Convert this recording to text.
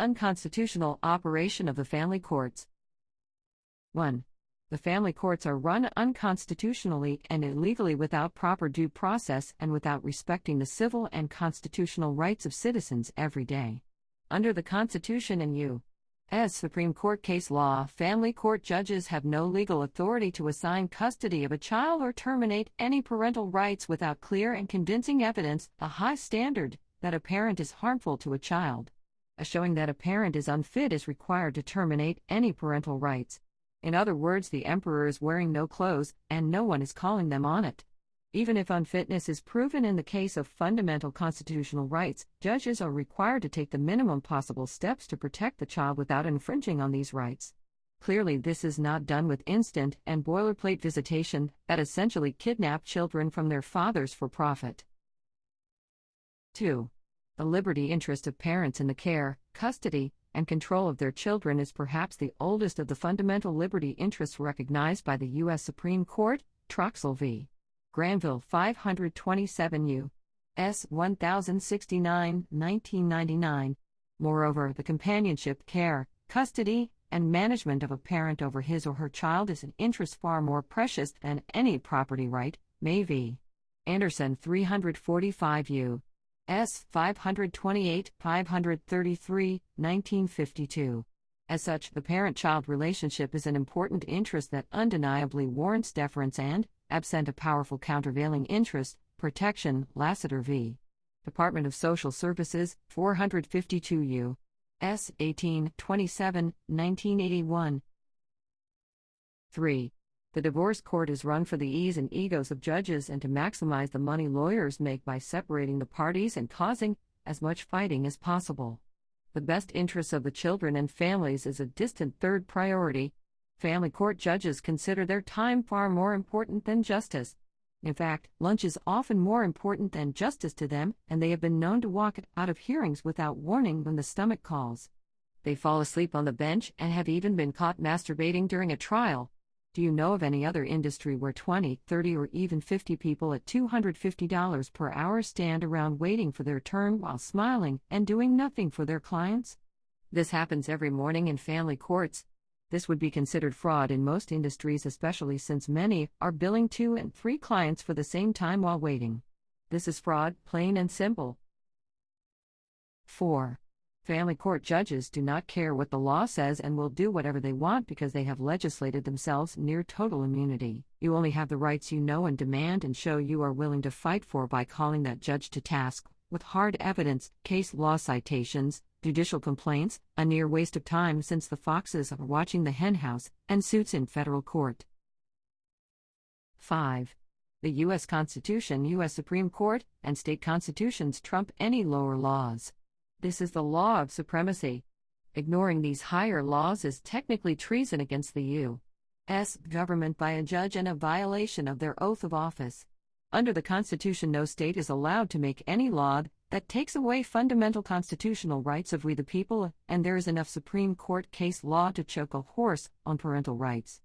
Unconstitutional operation of the family courts. 1. The family courts are run unconstitutionally and illegally without proper due process and without respecting the civil and constitutional rights of citizens every day. Under the Constitution and U.S. Supreme Court case law, family court judges have no legal authority to assign custody of a child or terminate any parental rights without clear and convincing evidence, a high standard, that a parent is harmful to a child. A showing that a parent is unfit is required to terminate any parental rights. In other words, the emperor is wearing no clothes, and no one is calling them on it. Even if unfitness is proven in the case of fundamental constitutional rights, judges are required to take the minimum possible steps to protect the child without infringing on these rights. Clearly, this is not done with instant and boilerplate visitation that essentially kidnap children from their fathers for profit. 2. The liberty interest of parents in the care, custody, and control of their children is perhaps the oldest of the fundamental liberty interests recognized by the U.S. Supreme Court, Troxel v. Granville 527 U.S. 1069, 1999. Moreover, the companionship, care, custody, and management of a parent over his or her child is an interest far more precious than any property right. May v. Anderson 345 U.S. 528, 533, 1952. As such, the parent-child relationship is an important interest that undeniably warrants deference and, absent a powerful countervailing interest, protection. Lassiter v. Department of Social Services, 452 U.S. 1827, 1981. 3. The divorce court is run for the ease and egos of judges and to maximize the money lawyers make by separating the parties and causing as much fighting as possible. The best interests of the children and families is a distant third priority. Family court judges consider their time far more important than justice. In fact, lunch is often more important than justice to them, and they have been known to walk out of hearings without warning when the stomach calls. They fall asleep on the bench and have even been caught masturbating during a trial. Do you know of any other industry where 20, 30, or even 50 people at $250 per hour stand around waiting for their turn while smiling and doing nothing for their clients? This happens every morning in family courts. This would be considered fraud in most industries, especially since many are billing 2 and 3 clients for the same time while waiting. This is fraud, plain and simple. 4. Family court judges do not care what the law says and will do whatever they want because they have legislated themselves near total immunity. You only have the rights you know and demand and show you are willing to fight for by calling that judge to task, with hard evidence, case law citations, judicial complaints, a near waste of time since the foxes are watching the henhouse, and suits in federal court. 5. The U.S. Constitution, U.S. Supreme Court, and state constitutions trump any lower laws. This is the law of supremacy. Ignoring these higher laws is technically treason against the U.S. government by a judge and a violation of their oath of office. Under the Constitution, no state is allowed to make any law that takes away fundamental constitutional rights of we the people, and there is enough Supreme Court case law to choke a horse on parental rights.